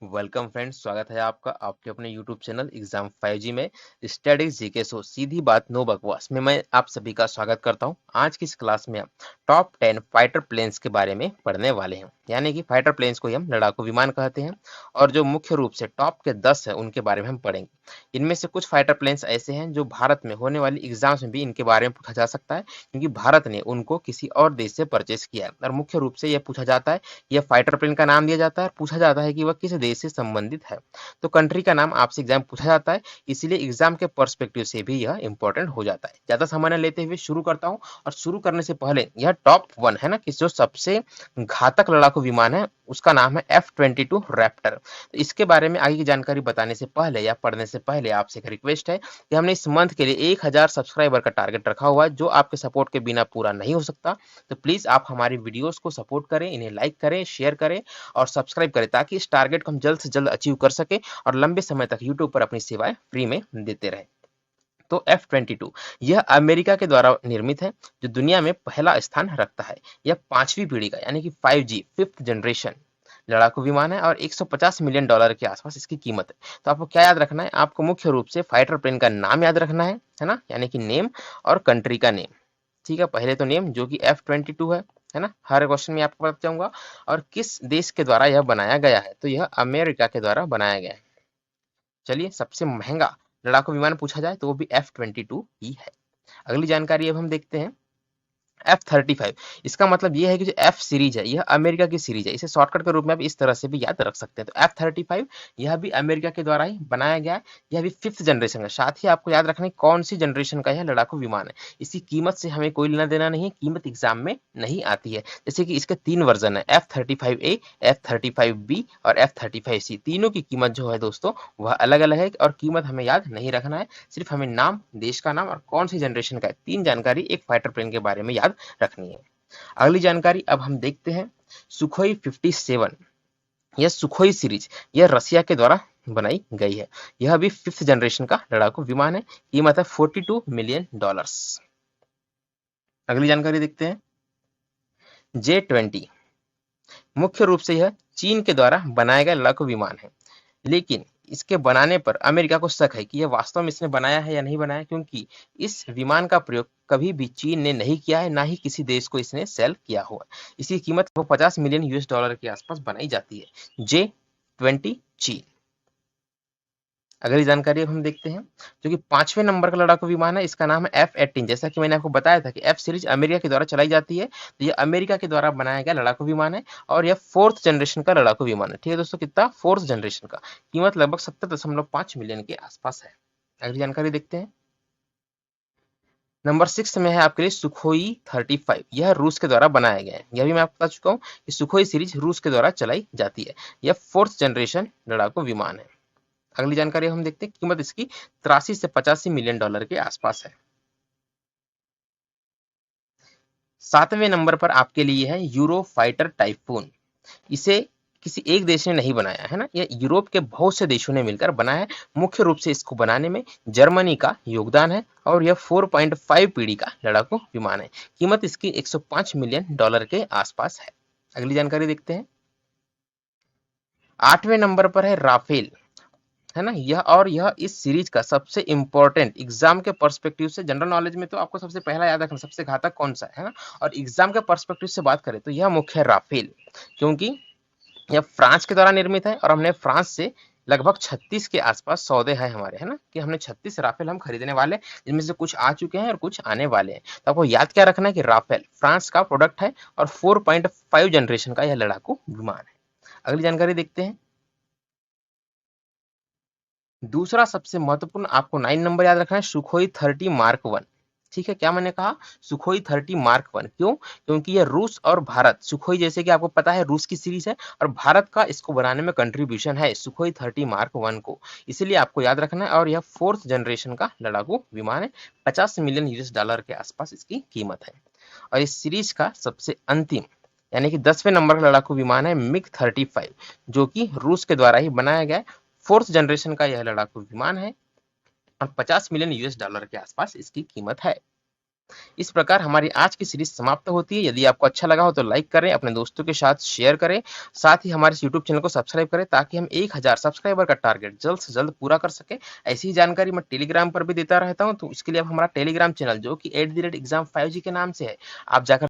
Welcome friends, स्वागत है आपका आपके अपने यूट्यूब चैनल एग्जाम 5G में स्टडीज जीके शो सीधी बात नो बकवास में मैं आप सभी का स्वागत करता हूं। आज की इस क्लास में हम टॉप 10 फाइटर प्लेन्स के बारे में पढ़ने वाले हैं। यानी कि फाइटर प्लेन्स को ही हम लड़ाकू विमान कहते हैं और जो मुख्य रूप से टॉप के 10 है उनके बारे में हम पढ़ेंगे। इनमें से कुछ फाइटर प्लेन्स ऐसे हैं जो भारत में होने वाली एग्जाम्स में भी इनके बारे में पूछा जा सकता है, क्योंकि भारत ने उनको किसी और देश से परचेस किया है और मुख्य रूप से यह पूछा जाता है, यह फाइटर प्लेन का नाम दिया जाता है और पूछा जाता है कि वह किस देश से संबंधित है। तो कंट्री का नाम आपसे एग्जाम पूछा जाता है, इसीलिए एग्जाम के पर्सपेक्टिव से भी यह इंपॉर्टेंट हो जाता है। ज्यादा समय न लेते हुए शुरू करता हूं। और शुरू करने से पहले यह टॉप 1 है ना कि जो सबसे घातक लड़ाकू विमान है उसका नाम है F-22 रैप्टर। तो इसके बारे में आगे की जानकारी बताने से पहले या पढ़ने से पहले आपसे एक रिक्वेस्ट है कि हमने इस मंथ के लिए 1000 सब्सक्राइबर का टारगेट रखा हुआ है, जो आपके सपोर्ट के बिना पूरा नहीं हो सकता। तो प्लीज आप हमारी वीडियोस को सपोर्ट करें, इन्हें लाइक करें, शेयर करें और सब्सक्राइब करें, ताकि इस टारगेट को हम जल्द से जल्द अचीव कर सके और लंबे समय तक यूट्यूब पर अपनी सेवाएं फ्री में देते रहे। तो F-22 यह अमेरिका के द्वारा निर्मित है, जो दुनिया में पहला स्थान रखता है। यह 5वीं पीढ़ी का यानी कि 5G फिफ्थ जनरेशन लड़ाकू विमान है और $150 मिलियन के आसपास इसकी कीमत है। तो आपको क्या याद रखना है? आपको मुख्य रूप से फाइटर प्लेन का नाम याद रखना है ना, यानी कि नेम और कंट्री का नेम। ठीक है, पहले तो नेम जो कि F-22 है ना, हर क्वेश्चन में आपको पता जाऊंगा। और किस देश के द्वारा यह बनाया गया है? तो यह अमेरिका के द्वारा बनाया गया है। चलिए, सबसे महंगा लड़ाकू विमान पूछा जाए तो वो भी F-22 ही है। अगली जानकारी अब हम देखते हैं। F-35 इसका मतलब ये है कि जो F सीरीज है यह अमेरिका की सीरीज है। इसे शॉर्टकट के रूप में आप इस तरह से भी याद रख सकते हैं। तो F-35 यह भी अमेरिका के द्वारा ही बनाया गया है। यह भी फिफ्थ जनरेशन का। साथ ही आपको याद रखना है कौन सी जनरेशन का यह लड़ाकू विमान है। इसकी कीमत से हमें कोई लेना देना नहीं है, कीमत एग्जाम में नहीं आती है। जैसे कि इसके 3 वर्जन है, F-35A, F-35B और F-35C। तीनों की कीमत जो है दोस्तों वह अलग अलग है और कीमत हमें याद नहीं रखना है। सिर्फ हमें नाम, देश का नाम और कौन सी जनरेशन का है, 3 जानकारी एक फाइटर प्लेन के बारे में याद रखनी है। अगली जानकारी अब हम देखते हैं। सुखोई 57 यह सुखोई सीरीज यह रसिया के द्वारा बनाई गई है। यह भी फिफ्थ जनरेशन का लड़ाकू विमान है। कीमत है $42 मिलियन। अगली जानकारी देखते हैं। J-20 मुख्य रूप से यह चीन के द्वारा बनाया गया लड़ाकू विमान है, लेकिन इसके बनाने पर अमेरिका को शक है कि यह वास्तव में इसने बनाया है या नहीं बनाया, क्योंकि इस विमान का प्रयोग कभी भी चीन ने नहीं किया है, ना ही किसी देश को इसने सेल किया हुआ। इसकी कीमत वो $50 मिलियन के आसपास बनाई जाती है। J-20 चीन। अगली जानकारी अब हम देखते हैं। जो कि 5वें नंबर का लड़ाकू विमान है, इसका नाम है F-18। जैसा कि मैंने आपको बताया था कि F सीरीज अमेरिका के द्वारा चलाई जाती है, तो ये अमेरिका के द्वारा बनाया गया लड़ाकू विमान है और यह फोर्थ जनरेशन का लड़ाकू विमान है। ठीक है दोस्तों, कितना? फोर्थ जनरेशन का। कीमत लगभग 70.5 मिलियन के आसपास है। अगली जानकारी देखते हैं। नंबर 6 में है आपके लिए सुखोई 35। यह रूस के द्वारा बनाया गया है। यह भी मैं आपको बता चुका हूँ कि सुखोई सीरीज रूस के द्वारा चलाई जाती है। यह फोर्थ जनरेशन लड़ाकू विमान है। अगली जानकारी हम देखते हैं। कीमत इसकी 83 से $85 मिलियन के आसपास है। 7वें नंबर पर आपके लिए है यूरो फाइटर टाइफून। इसे किसी एक देश ने नहीं बनाया है ना, यह यूरोप के बहुत से देशों ने मिलकर बनाया है। मुख्य रूप से इसको बनाने में जर्मनी का योगदान है और यह 4.5 पीढ़ी का लड़ाकू विमान है। कीमत इसकी $105 मिलियन के आसपास है। अगली जानकारी देखते हैं। 8वें नंबर पर है राफेल, है ना। यह इस सीरीज का सबसे इंपॉर्टेंट एग्जाम के पर्सपेक्टिव से, जनरल नॉलेज में तो आपको सबसे पहला याद रखना सबसे घातक कौन सा है ना, और एग्जाम के पर्सपेक्टिव से बात करें तो यह मुख्य है राफेल, क्योंकि यह फ्रांस के द्वारा निर्मित है और हमने फ्रांस से लगभग 36 के आसपास सौदे हैं हमारे, है ना, कि हमने 36 राफेल हम खरीदने वाले, जिनमें से कुछ आ चुके हैं और कुछ आने वाले हैं। तो आपको याद क्या रखना है कि राफेल फ्रांस का प्रोडक्ट है और 4.5 जनरेशन का यह लड़ाकू विमान है। अगली जानकारी देखते हैं। दूसरा सबसे महत्वपूर्ण आपको 9 नंबर याद रखना है, सुखोई 30 मार्क 1। ठीक है, क्या मैंने कहा? Sukhoi 30 mark 1। क्यों? क्योंकि ये रूस और भारत, सुखोई जैसे कि आपको पता है रूस की सीरीज है और भारत का इसको बनाने में कंट्रीब्यूशन है सुखोई 30 मार्क 1 को, इसलिए आपको याद रखना है। और यह फोर्थ जनरेशन का लड़ाकू विमान है। $50 मिलियन के आसपास इसकी कीमत है। और इस सीरीज का सबसे अंतिम यानी कि 10वें नंबर का लड़ाकू विमान है मिग 35, जो कि रूस के द्वारा ही बनाया गया है। फोर्थ जनरेशन का यह लड़ाकू विमान है और $50 मिलियन के आसपास इसकी कीमत है। इस प्रकार हमारी आज की सीरीज समाप्त होती है। यदि आपको अच्छा लगा हो तो लाइक करें, अपने दोस्तों के साथ शेयर करें, साथ ही हमारे यूट्यूब चैनल को सब्सक्राइब करें ताकि हम 1000 सब्सक्राइबर का टारगेट जल्द से जल्द पूरा कर सके। ऐसी ही जानकारी मैं टेलीग्राम पर भी देता रहता हूँ, तो इसके लिए आप हमारा टेलीग्राम चैनल जो कि @exam5g के नाम से है, आप जाकर